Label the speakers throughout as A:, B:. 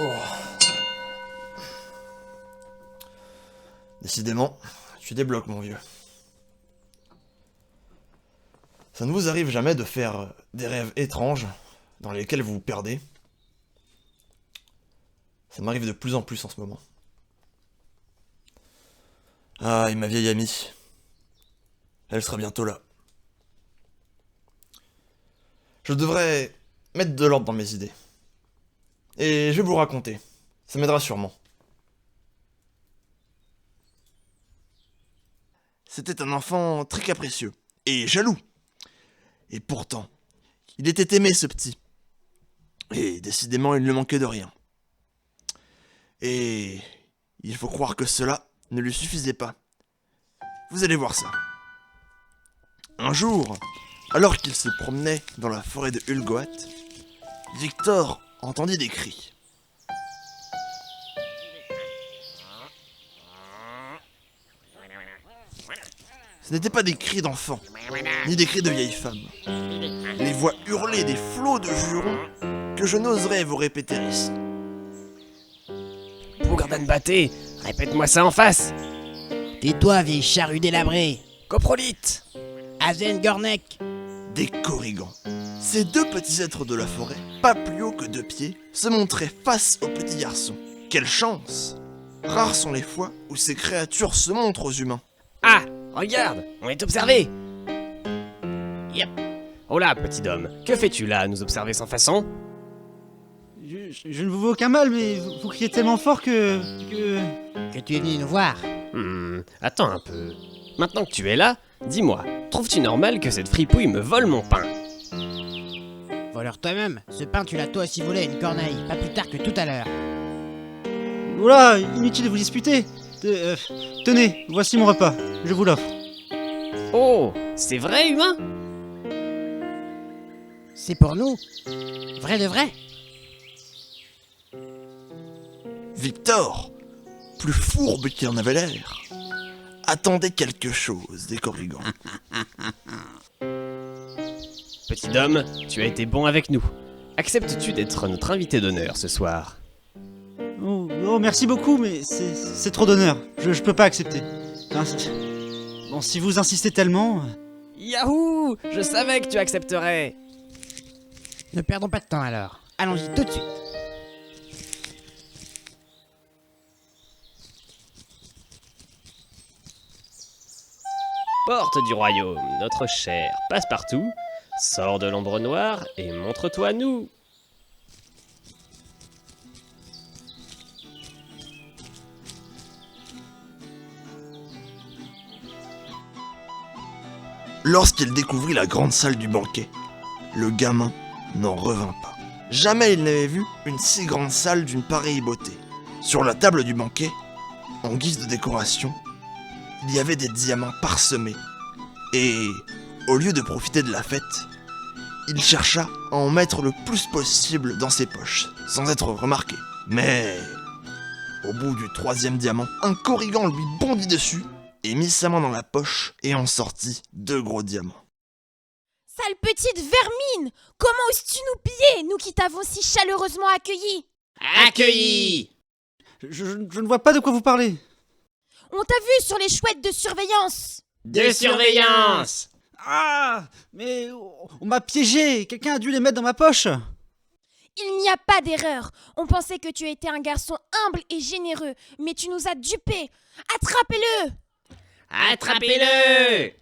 A: Oh. Décidément, tu débloques, mon vieux. Ça ne vous arrive jamais de faire des rêves étranges dans lesquels vous vous perdez? Ça m'arrive de plus en plus en ce moment. Ah, et ma vieille amie. Elle sera bientôt là. Je devrais mettre de l'ordre dans mes idées. Et je vais vous raconter. Ça m'aidera sûrement. C'était un enfant très capricieux et jaloux. Et pourtant, il était aimé, ce petit. Et décidément, il ne manquait de rien. Et il faut croire que cela ne lui suffisait pas. Vous allez voir ça. Un jour, alors qu'il se promenait dans la forêt de Ulgoat, Victor entendit des cris. Ce n'étaient pas des cris d'enfants, ni des cris de vieilles femmes. Les voix hurlaient des flots de jurons que je n'oserais vous répéter ici.
B: Bougardane Batté, répète-moi ça en face.
C: Tais-toi, vieille charrue délabrée.
B: Coprolite.
C: Azen Gornek.
A: Des corrigans. Ces deux petits êtres de la forêt, pas plus haut que 2 pieds, se montraient face au petit garçon. Quelle chance! Rares sont les fois où ces créatures se montrent aux humains.
B: Ah, regarde, on est observé. Yep. Oh là, petit homme, que fais-tu là à nous observer sans façon?
D: Je ne vous veux aucun mal, mais vous criez tellement fort que...
C: Que tu es venu nous voir.
B: Attends un peu. Maintenant que tu es là, dis-moi, trouves-tu normal que cette fripouille me vole mon pain?
C: Voleur toi-même, ce pain tu l'as toi aussi volé à une corneille, pas plus tard que tout à l'heure.
D: Oula, inutile de vous disputer. Tenez, voici mon repas, je vous l'offre.
B: Oh, c'est vrai, humain?
C: C'est pour nous. Vrai de vrai.
A: Victor, plus fourbe qu'il en avait l'air, attendait quelque chose des corrigans.
B: Petit homme, tu as été bon avec nous. Acceptes-tu d'être notre invité d'honneur ce soir?
D: Oh, merci beaucoup, mais c'est trop d'honneur. Je peux pas accepter. Hein, bon, si vous insistez tellement...
B: Yahoo! Je savais que tu accepterais!
C: Ne perdons pas de temps alors. Allons-y tout de suite.
B: Porte du royaume, notre cher Passepartout, sors de l'ombre noire et montre-toi à nous.
A: Lorsqu'il découvrit la grande salle du banquet, le gamin n'en revint pas. Jamais il n'avait vu une si grande salle d'une pareille beauté. Sur la table du banquet, en guise de décoration, il y avait des diamants parsemés. Et, au lieu de profiter de la fête, il chercha à en mettre le plus possible dans ses poches, sans être remarqué. Mais, au bout du 3e diamant, un corrigan lui bondit dessus et mit sa main dans la poche et en sortit 2 gros diamants.
E: Sale petite vermine! Comment oses-tu nous piller, nous qui t'avons si chaleureusement accueillis?
B: Accueilli!
D: Je ne vois pas de quoi vous parlez.
E: On t'a vu sur les chouettes de surveillance!
B: De surveillance!
D: Ah, mais on m'a piégé. Quelqu'un a dû les mettre dans ma poche.
E: Il n'y a pas d'erreur. On pensait que tu étais un garçon humble et généreux, mais tu nous as dupés. Attrapez-le!
B: Attrapez-le!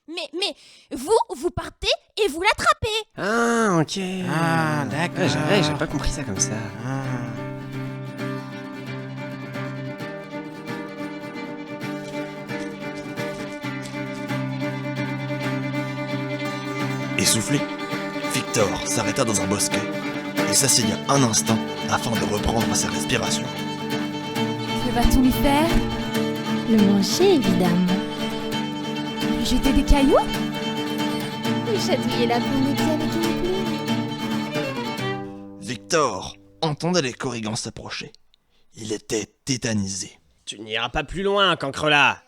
E: Mais, vous partez et vous l'attrapez!
B: Ah, ok.
C: Ah, d'accord.
B: J'ai pas compris ça comme ça.
A: Essoufflé, Victor s'arrêta dans un bosquet et s'assigna un instant afin de reprendre sa respiration.
E: Que va-t-on lui faire?
F: Le manger, évidemment.
E: Lui jeter des cailloux?
F: Le chatouiller la peau de pied avec une plume.
A: Victor entendait les corrigans s'approcher. Il était tétanisé.
B: Tu n'iras pas plus loin, cancrelat.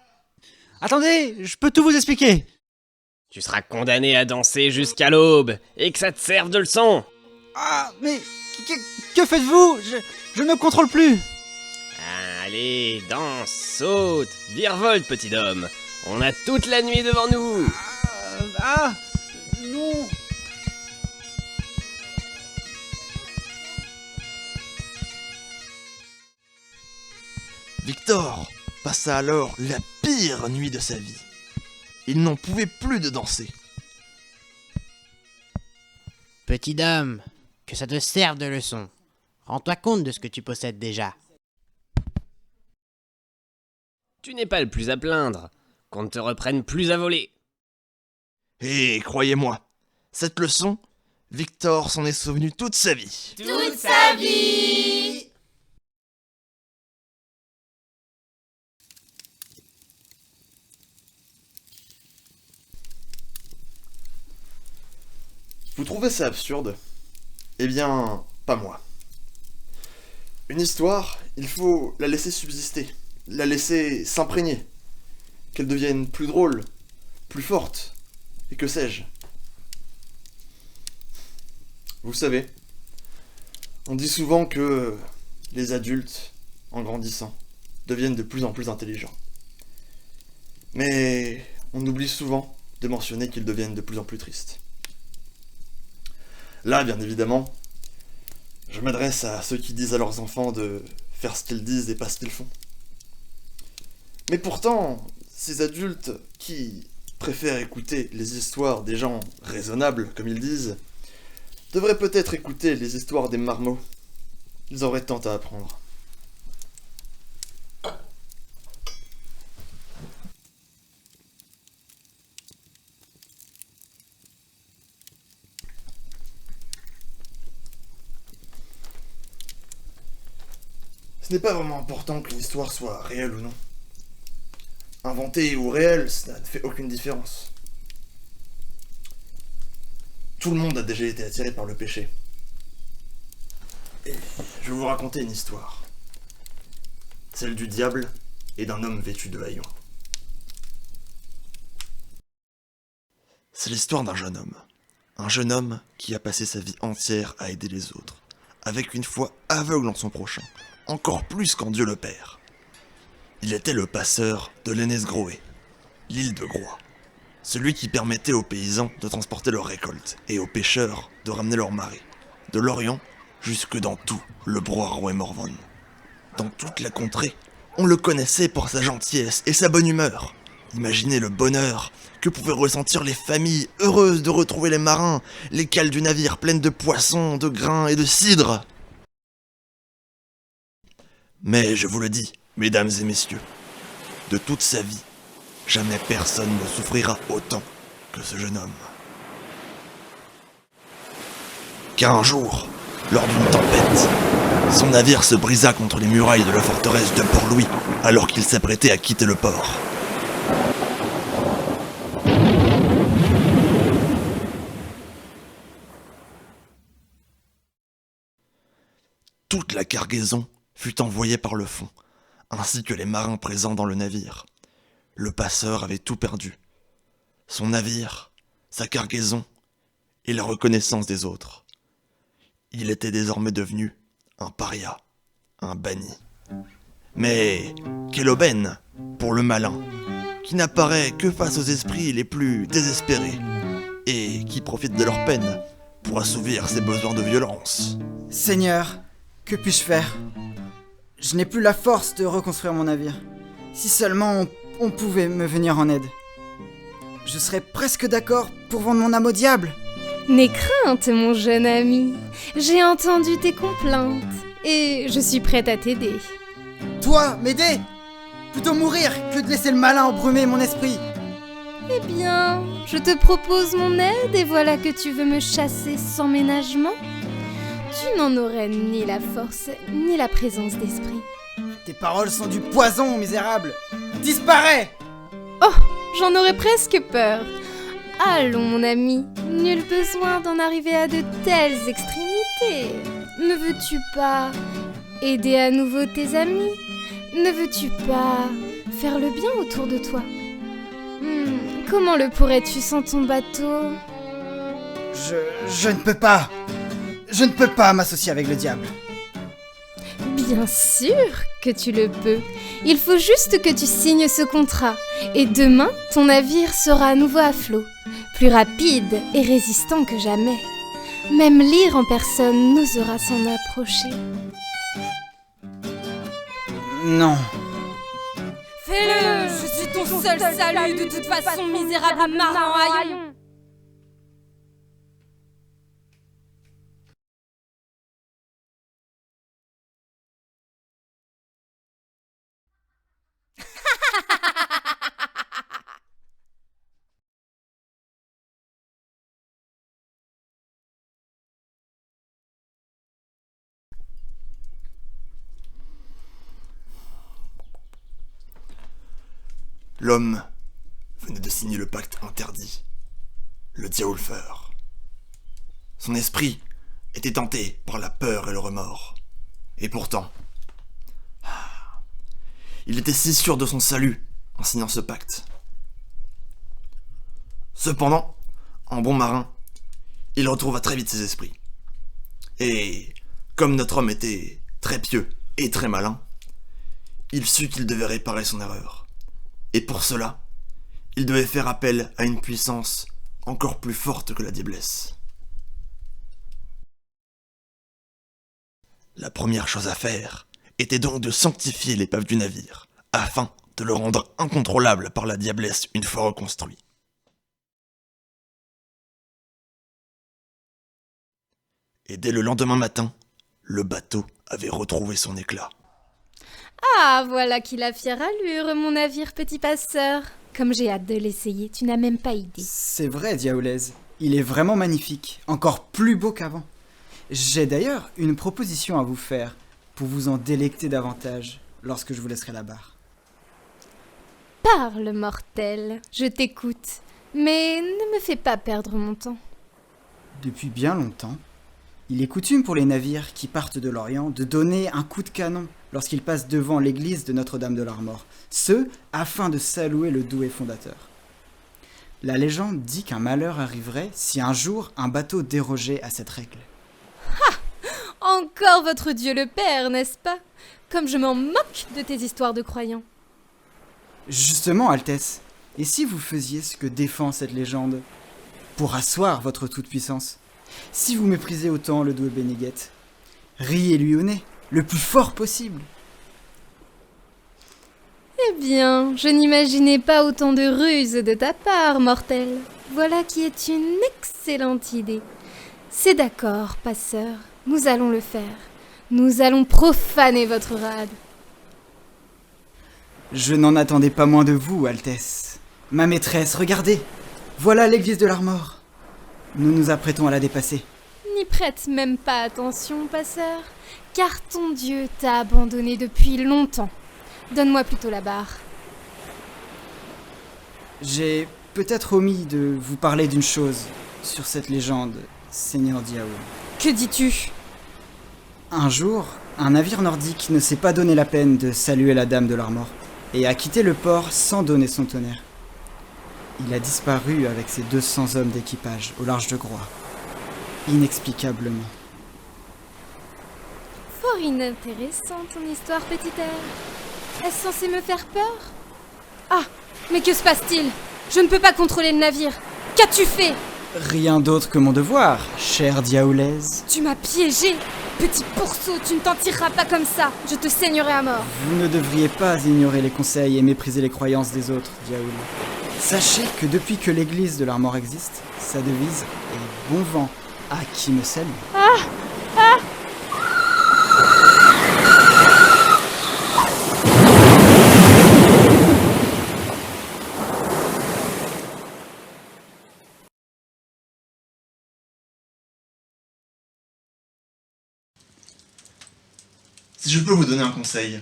D: Attendez, je peux tout vous expliquer.
B: Tu seras condamné à danser jusqu'à l'aube, et que ça te serve de leçon.
D: Ah, mais Que faites-vous? Je ne contrôle plus.
B: Allez, danse, saute, virevolte, petit homme. On a toute la nuit devant nous.
D: Non.
A: Victor passa alors la pire nuit de sa vie. Il n'en pouvait plus de danser.
C: Petit homme, que ça te serve de leçon. Rends-toi compte de ce que tu possèdes déjà.
B: Tu n'es pas le plus à plaindre. Qu'on ne te reprenne plus à voler.
A: Et croyez-moi, cette leçon, Victor s'en est souvenu toute sa vie.
F: Toute sa vie.
A: Vous trouvez ça absurde? Eh bien, pas moi. Une histoire, il faut la laisser subsister, la laisser s'imprégner, qu'elle devienne plus drôle, plus forte, et que sais-je. Vous savez, on dit souvent que les adultes, en grandissant, deviennent de plus en plus intelligents. Mais on oublie souvent de mentionner qu'ils deviennent de plus en plus tristes. Là, bien évidemment, je m'adresse à ceux qui disent à leurs enfants de faire ce qu'ils disent et pas ce qu'ils font. Mais pourtant, ces adultes qui préfèrent écouter les histoires des gens raisonnables, comme ils disent, devraient peut-être écouter les histoires des marmots. Ils auraient tant à apprendre. Ce n'est pas vraiment important que l'histoire soit réelle ou non. Inventée ou réelle, ça ne fait aucune différence. Tout le monde a déjà été attiré par le péché. Et je vais vous raconter une histoire. Celle du diable et d'un homme vêtu de haillons. C'est l'histoire d'un jeune homme. Un jeune homme qui a passé sa vie entière à aider les autres, avec une foi aveugle en son prochain, encore plus qu'en Dieu le Père. Il était le passeur de l'Ennesgroé, l'île de Groix, celui qui permettait aux paysans de transporter leurs récoltes et aux pêcheurs de ramener leurs marées, de l'Orient jusque dans tout le Broiro et Morvan. Dans toute la contrée, on le connaissait pour sa gentillesse et sa bonne humeur. Imaginez le bonheur que pouvaient ressentir les familles heureuses de retrouver les marins, les cales du navire pleines de poissons, de grains et de cidre. Mais je vous le dis, mesdames et messieurs, de toute sa vie, jamais personne ne souffrira autant que ce jeune homme. Car un jour, lors d'une tempête, son navire se brisa contre les murailles de la forteresse de Port-Louis alors qu'il s'apprêtait à quitter le port. Toute la cargaison fut envoyée par le fond, ainsi que les marins présents dans le navire. Le passeur avait tout perdu. Son navire, sa cargaison et la reconnaissance des autres. Il était désormais devenu un paria, un banni. Mais quelle aubaine pour le malin, qui n'apparaît que face aux esprits les plus désespérés, et qui profite de leur peine pour assouvir ses besoins de violence.
G: Seigneur, que puis-je faire? Je n'ai plus la force de reconstruire mon navire. Si seulement on pouvait me venir en aide. Je serais presque d'accord pour vendre mon âme au diable.
F: N'aie crainte, mon jeune ami. J'ai entendu tes complaintes et je suis prête à t'aider.
G: Toi, m'aider? Plutôt mourir que de laisser le malin embrumer mon esprit.
F: Eh bien, je te propose mon aide et voilà que tu veux me chasser sans ménagement. Tu n'en aurais ni la force, ni la présence d'esprit.
G: Tes paroles sont du poison, misérable. Disparais!
F: Oh, j'en aurais presque peur. Allons, mon ami, nul besoin d'en arriver à de telles extrémités. Ne veux-tu pas aider à nouveau tes amis? Ne veux-tu pas faire le bien autour de toi? Comment le pourrais-tu sans ton bateau?
G: Je ne peux pas. je ne peux pas m'associer avec le diable.
F: Bien sûr que tu le peux. Il faut juste que tu signes ce contrat. Et demain, ton navire sera à nouveau à flot. Plus rapide et résistant que jamais. Même Lyre en personne n'osera s'en approcher.
G: Non.
F: Fais-le! Je suis ton seul salut de toute façon, misérable marin en haillons!
A: L'homme venait de signer le pacte interdit, le Diaulfer. Son esprit était tenté par la peur et le remords. Et pourtant, il était si sûr de son salut en signant ce pacte. Cependant, en bon marin, il retrouva très vite ses esprits. Et comme notre homme était très pieux et très malin, il sut qu'il devait réparer son erreur. Et pour cela, il devait faire appel à une puissance encore plus forte que la diablesse. La première chose à faire était donc de sanctifier l'épave du navire, afin de le rendre incontrôlable par la diablesse une fois reconstruit. Et dès le lendemain matin, le bateau avait retrouvé son éclat.
F: Ah, voilà qui la fière allure, mon navire petit passeur. Comme j'ai hâte de l'essayer, tu n'as même pas idée.
G: C'est vrai, Diaoulez. Il est vraiment magnifique, encore plus beau qu'avant. J'ai d'ailleurs une proposition à vous faire pour vous en délecter davantage lorsque je vous laisserai la barre.
F: Parle, mortel, je t'écoute. Mais ne me fais pas perdre mon temps.
G: Depuis bien longtemps, il est coutume pour les navires qui partent de l'Orient de donner un coup de canon lorsqu'ils passent devant l'église de Notre-Dame de l'Armor, ce afin de saluer le doué fondateur. La légende dit qu'un malheur arriverait si un jour un bateau dérogeait à cette règle.
F: Encore votre Dieu le Père, n'est-ce pas? Comme je m'en moque de tes histoires de croyants.
G: Justement, Altesse, et si vous faisiez ce que défend cette légende pour asseoir votre toute-puissance? Si vous méprisez autant le doué Bénéguette, riez-lui au nez, le plus fort possible.
F: Eh bien, je n'imaginais pas autant de ruses de ta part, mortel. Voilà qui est une excellente idée. C'est d'accord, passeur, nous allons le faire. Nous allons profaner votre rade.
G: Je n'en attendais pas moins de vous, Altesse. Ma maîtresse, regardez, voilà l'église de l'Armor. Nous nous apprêtons à la dépasser.
F: N'y prête même pas attention, passeur, car ton Dieu t'a abandonné depuis longtemps. Donne-moi plutôt la barre.
G: J'ai peut-être omis de vous parler d'une chose sur cette légende, Seigneur Diaoul.
F: Que dis-tu?
G: Un jour, un navire nordique ne s'est pas donné la peine de saluer la Dame de l'Armor et a quitté le port sans donner son tonnerre. Il a disparu avec ses 200 hommes d'équipage au large de Groix, inexplicablement.
F: Fort inintéressant ton histoire, petit air. Est-ce censé me faire peur? Ah, mais que se passe-t-il? Je ne peux pas contrôler le navire. Qu'as-tu fait?
G: Rien d'autre que mon devoir, cher Diaoulez.
F: Tu m'as piégé. Petit pourceau, tu ne t'en tireras pas comme ça. Je te saignerai à mort.
G: Vous ne devriez pas ignorer les conseils et mépriser les croyances des autres, Diaoul. Sachez que depuis que l'église de l'Armor existe, sa devise est bon vent à qui me salue.
A: Si je peux vous donner un conseil,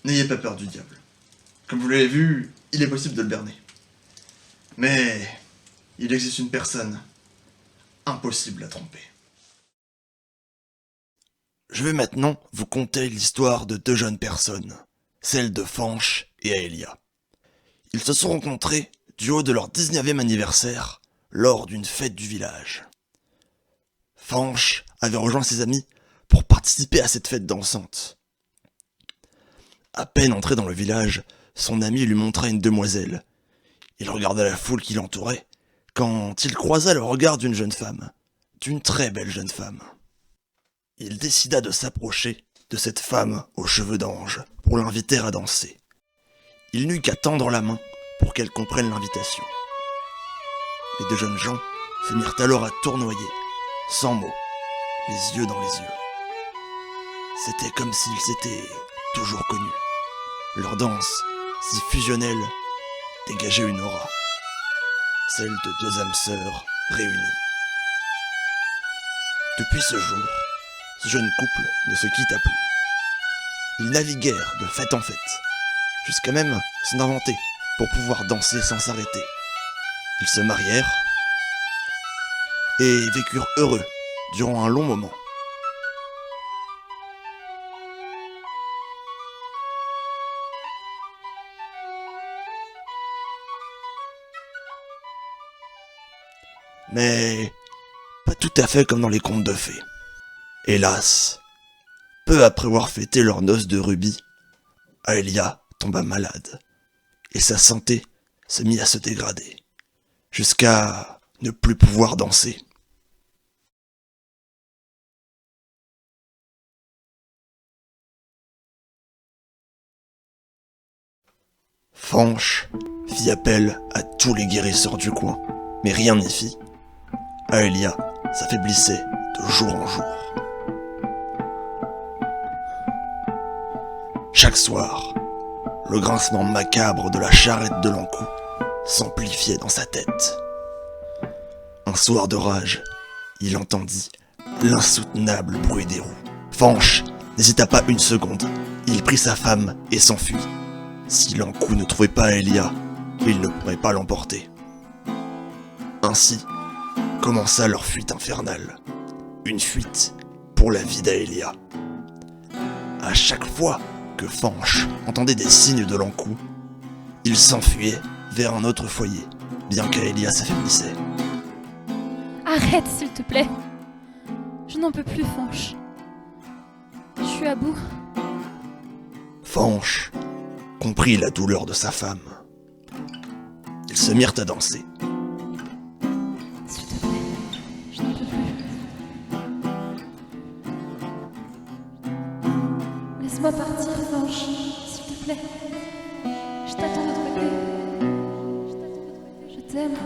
A: n'ayez pas peur du diable. Comme vous l'avez vu, il est possible de le berner. Mais il existe une personne impossible à tromper. Je vais maintenant vous conter l'histoire de deux jeunes personnes, celle de Fanch et Aelia. Ils se sont rencontrés du haut de leur 19e anniversaire lors d'une fête du village. Fanch avait rejoint ses amis pour participer à cette fête dansante. À peine entré dans le village, son ami lui montra une demoiselle. Il regarda la foule qui l'entourait, quand il croisa le regard d'une jeune femme, d'une très belle jeune femme. Il décida de s'approcher de cette femme aux cheveux d'ange pour l'inviter à danser. Il n'eut qu'à tendre la main pour qu'elle comprenne l'invitation. Les deux jeunes gens se mirent alors à tournoyer, sans mots, les yeux dans les yeux. C'était comme s'ils s'étaient toujours connus. Leur danse, si fusionnelle, dégageait une aura, celle de deux âmes sœurs réunies. Depuis ce jour, ce jeune couple ne se quitta plus. Ils naviguèrent de fête en fête, jusqu'à même s'en inventer pour pouvoir danser sans s'arrêter. Ils se marièrent et vécurent heureux durant un long moment. Mais pas tout à fait comme dans les contes de fées. Hélas, peu après avoir fêté leur noces de rubis, Aelia tomba malade, et sa santé se mit à se dégrader, jusqu'à ne plus pouvoir danser. Fanch fit appel à tous les guérisseurs du coin, mais rien n'y fit. Aelia s'affaiblissait de jour en jour. Chaque soir, le grincement macabre de la charrette de l'encou s'amplifiait dans sa tête. Un soir de rage, il entendit l'insoutenable bruit des roues. Fanch n'hésita pas une seconde. Il prit sa femme et s'enfuit. Si l'encou ne trouvait pas Aelia, il ne pourrait pas l'emporter. Ainsi commença leur fuite infernale. Une fuite pour la vie d'Aelia. À chaque fois que Fanch entendait des signes de l'encou, il s'enfuyait vers un autre foyer, bien qu'Aelia s'affaiblissait.
E: Arrête, s'il te plaît. Je n'en peux plus, Fanch. Je suis à bout.
A: Fanch comprit la douleur de sa femme. Ils se mirent à danser.
E: S'il te plaît, je n'en peux plus. Laisse-moi partir, Fanch. S'il te plaît. Je t'attends de l'autre côté. Je t'attends de l'autre côté. Je t'aime.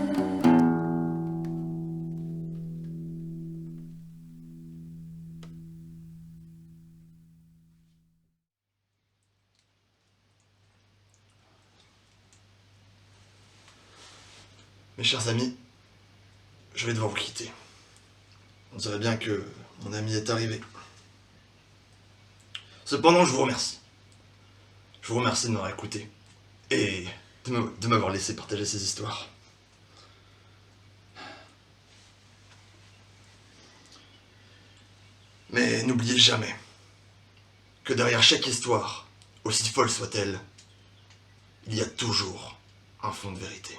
A: Mes chers amis, je vais devoir vous quitter. On dirait bien que mon ami est arrivé. Cependant, je vous remercie. Je vous remercie de m'avoir écouté et de m'avoir laissé partager ces histoires. Mais n'oubliez jamais que derrière chaque histoire, aussi folle soit-elle, il y a toujours un fond de vérité.